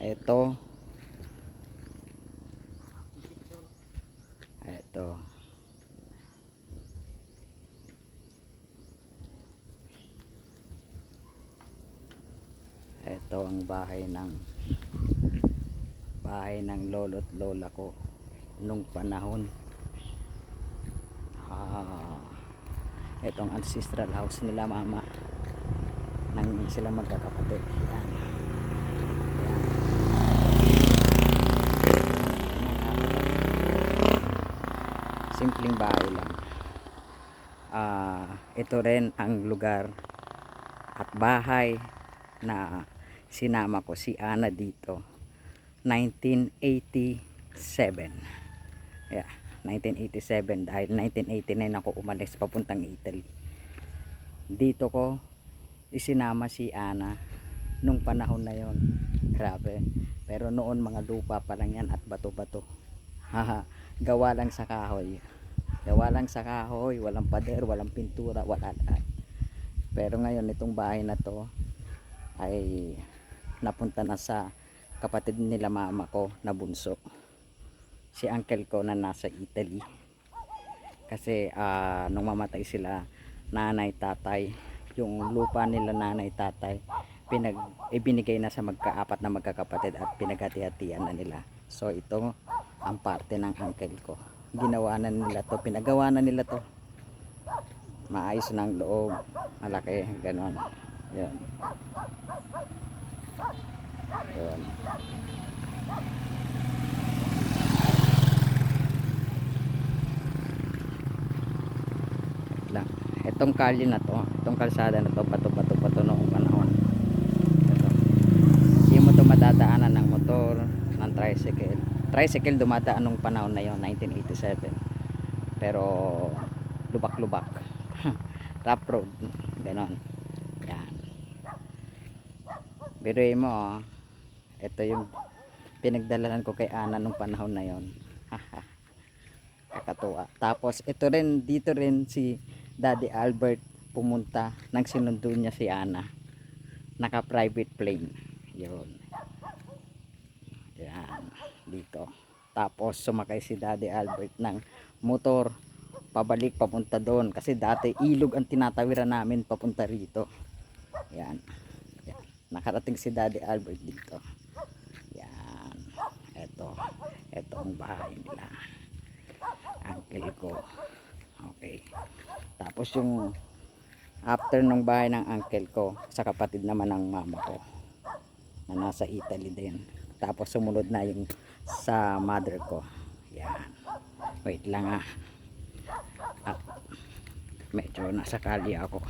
ito, ito, ito ang bahay ng lolo't lola ko nung panahon. Itong ancestral house nila mama nang sila magkakapatid. Yan. Simpleng bahay lang. Ito rin ang lugar at bahay na sinama ko si Ana dito 1987. Yeah, 1987 dahil 1989 ako umalis papuntang Italy. Dito ko isinama si Ana nung panahon na yon. Grabe. Pero noon mga lupa pa lang yan at bato-bato. Gawa lang sa kahoy. Gawa lang sa kahoy, walang pader, walang pintura, wala lahat. Pero ngayon itong bahay na to ay napunta na sa kapatid nila mama ko na bunso, si uncle ko na nasa Italy. Kasi nung mamatay sila nanay tatay, yung lupa nila nanay tatay ibinigay na sa magkaapat na magkakapatid at pinaghati-hatian na nila. So ito ang parte ng uncle ko, ginawa na nila to, pinagawa na nila to, maayos ng loob, malaki, ganon. Yun. Yun. Lang. Itong kalye na to, itong kalsada na to, bato-bato noong panahon. Ito. Hindi mo to madadaanan ng motor, ng tricycle. Tricycle dumadaan nung panahon na yon, 1987. Pero lubak-lubak. Rough road, ganon. Yan. Biruin mo, ito yung pinagdalahan ko kay Ana nung panahon na yon. Kakatuwa. Tapos ito rin, dito rin si Daddy Albert pumunta nang sinundo niya si Ana, naka private plane. Yun. Yan, dito. Tapos sumakay si Daddy Albert ng motor pabalik papunta doon kasi dati ilog ang tinatawiran namin papunta rito. Yan. Yan. Nakarating si Daddy Albert dito. Yan. Ito ang bahay nila, uncle ko. Okay. Tapos yung after ng bahay ng uncle ko, sa kapatid naman ng mama ko na nasa Italy din. Tapos sumunod na yung sa mother ko. Yan. Wait lang medyo nasa kali ako.